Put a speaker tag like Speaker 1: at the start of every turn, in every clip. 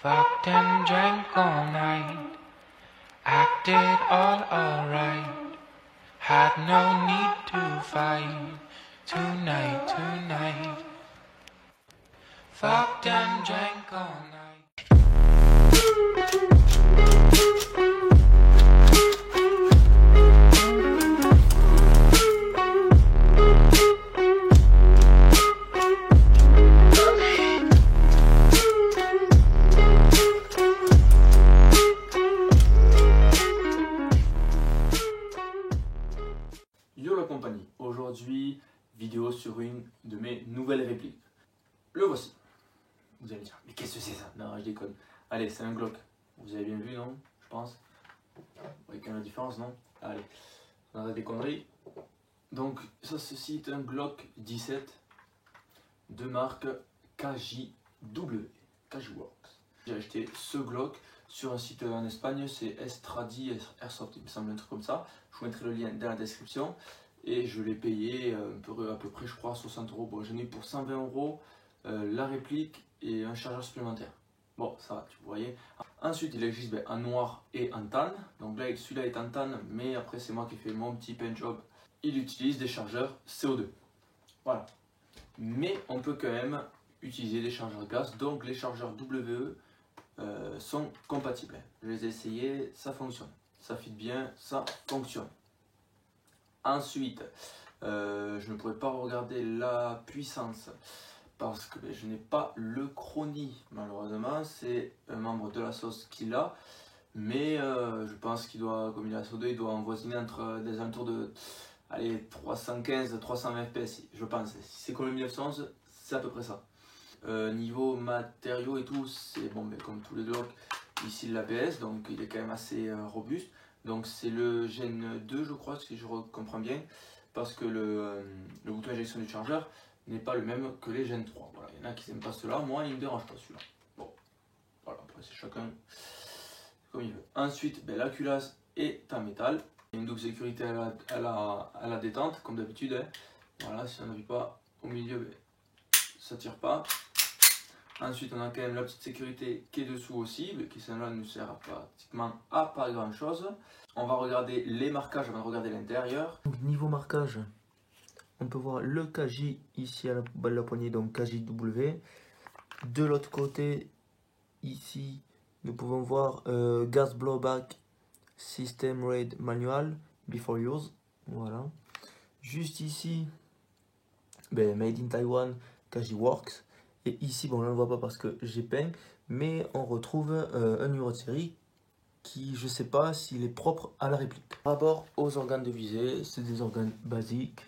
Speaker 1: Fucked and drank all night, acted all alright, had no need to fight, tonight. Fucked and drank all night.
Speaker 2: Yo la compagnie, aujourd'hui vidéo sur une de mes nouvelles répliques. Le voici. Vous allez me dire, mais qu'est-ce que c'est ça? Non, je déconne. Allez, c'est un Glock. Vous avez bien vu, non? Je pense. Vous voyez quand même la différence, non? Allez, on arrête des conneries. Donc, ça, ceci est un Glock 17 de marque KJW, KJWorks. J'ai acheté ce Glock sur un site en Espagne, c'est Estradi Airsoft, il me semble, un truc comme ça. Je vous mettrai le lien dans la description. Et je l'ai payé à peu près, je crois, 60 euros. Bon, j'en ai eu pour 120 euros la réplique et un chargeur supplémentaire. Bon, ça va, tu voyez. Ensuite, il existe en noir et en tan. Donc là, celui-là est en tan, mais après, c'est moi qui ai fait mon petit paint job. Il utilise des chargeurs CO2. Voilà. Mais on peut quand même utiliser des chargeurs gaz. Donc les chargeurs WE sont compatibles. Je les ai essayés, ça fonctionne. Ça fit bien, ça fonctionne. Ensuite, je ne pourrais pas regarder la puissance parce que je n'ai pas le chronie, malheureusement. C'est un membre de la sauce qui l'a, mais je pense qu'il doit, comme il a SO2, il doit avoisiner entre des alentours de 315-320 fps, je pense. Si c'est comme le 1911, c'est à peu près ça. Niveau matériaux et tout, c'est bon, mais comme tous les Glock, ici l'ABS, donc il est quand même assez robuste. Donc c'est le Gen 2, je crois, si je comprends bien, parce que le bouton d'injection du chargeur n'est pas le même que les Gen 3. Voilà, il y en a qui n'aiment pas cela, moi il ne me dérange pas celui-là. Bon, voilà, après c'est chacun comme il veut. Ensuite, la culasse est en métal. Il y a une double sécurité à la détente, comme d'habitude. Hein. Voilà, si on n'appuie pas au milieu, ça tire pas. Ensuite, on a quand même la petite sécurité qui est dessous aussi, mais qui celle-là ne sert pratiquement à pas grand chose. On va regarder les marquages avant de regarder l'intérieur.
Speaker 3: Niveau marquage, on peut voir le KJ ici à la bas de la poignée, donc KJW. De l'autre côté, ici, nous pouvons voir Gas Blowback System Raid Manual Before Use. Voilà. Juste ici, Made in Taiwan, KJWorks. Et ici, bon, on ne le voit pas parce que j'ai peint, mais on retrouve un numéro de série qui, je sais pas s'il est propre à la réplique. Par rapport aux organes de visée, c'est des organes basiques.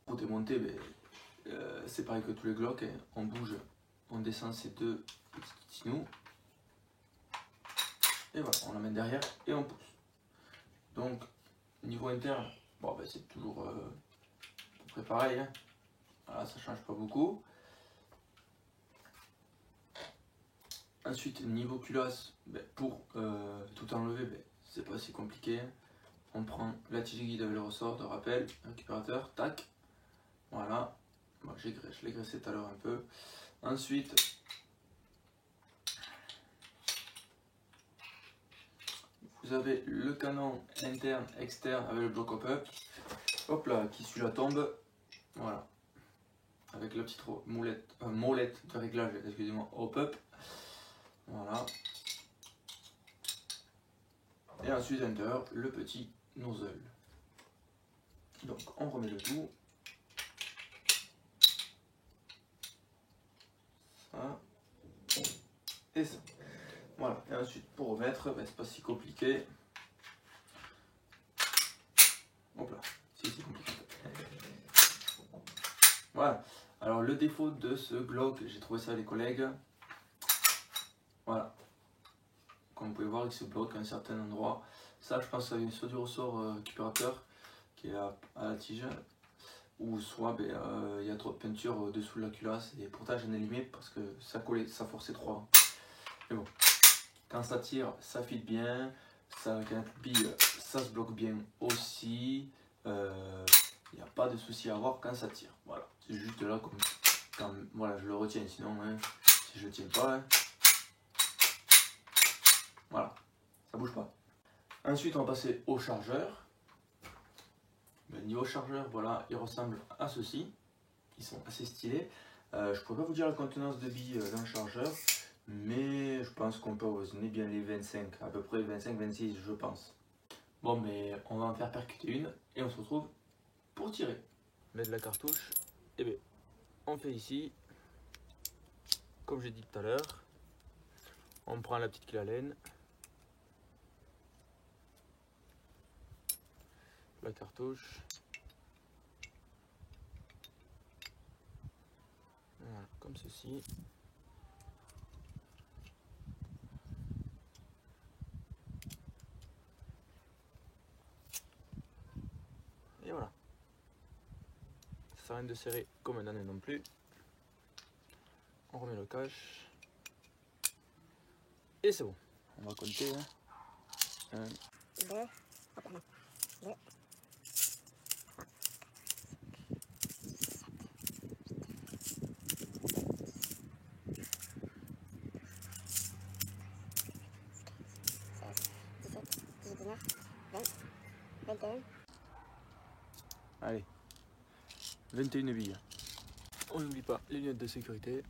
Speaker 2: Pour démonter, c'est pareil que tous les Glock, hein. On bouge, on descend ces deux petits tinous. Et voilà, on l'amène derrière et on pousse. Donc, niveau interne, bon, c'est toujours à peu près pareil. Hein. Voilà, ça change pas beaucoup. Ensuite, niveau culasse, pour tout enlever, c'est pas si compliqué. On prend la tige guide avec le ressort de rappel, récupérateur, tac. Voilà. Moi, je l'ai graissé tout à l'heure un peu. Ensuite, vous avez le canon interne, externe avec le bloc hop-up. Hop là, qui suit la tombe. Voilà. Avec la petite molette de réglage, excusez-moi, hop-up. Voilà. Et ensuite, à l'intérieur, le petit nozzle. Donc, on remet le tout. Ça. Et ça. Voilà. Et ensuite, pour remettre, c'est pas si compliqué. Hop là. C'est compliqué. Voilà. Alors, le défaut de ce Glock, j'ai trouvé ça les collègues. Voilà. Comme vous pouvez voir, il se bloque à un certain endroit. Ça, je pense que ça vient soit du ressort récupérateur qui est à la tige, ou soit il y a trop de peinture dessous de la culasse. Et pourtant, j'en ai allumé parce que ça collait, ça forçait trop. Mais bon, quand ça tire, ça fit bien. Ça, quand la bille, ça se bloque bien aussi. Il n'y a pas de souci à avoir quand ça tire. Voilà, C'est juste là comme quand voilà, je le retiens, sinon hein, si je le tiens pas, hein, voilà, ça bouge pas. Ensuite on va passer au chargeur. Le niveau chargeur, voilà, il ressemble à ceci. Ils sont assez stylés. Je ne pourrais pas vous dire la contenance de billes d'un chargeur, mais je pense qu'on peut avoisiner bien les 25, à peu près 25-26 je pense. Bon mais on va en faire percuter une et on se retrouve pour tirer. Mettre la cartouche, et bien on fait ici, comme j'ai dit tout à l'heure, on prend la petite clé à laine, la cartouche, voilà, comme ceci. Et voilà. Ça sert à rien de serrer comme un âne non plus. On remet le cache. Et c'est bon. On va compter. 1, 2, 2, 21. Allez, 21 billes. On n'oublie pas les lunettes de sécurité.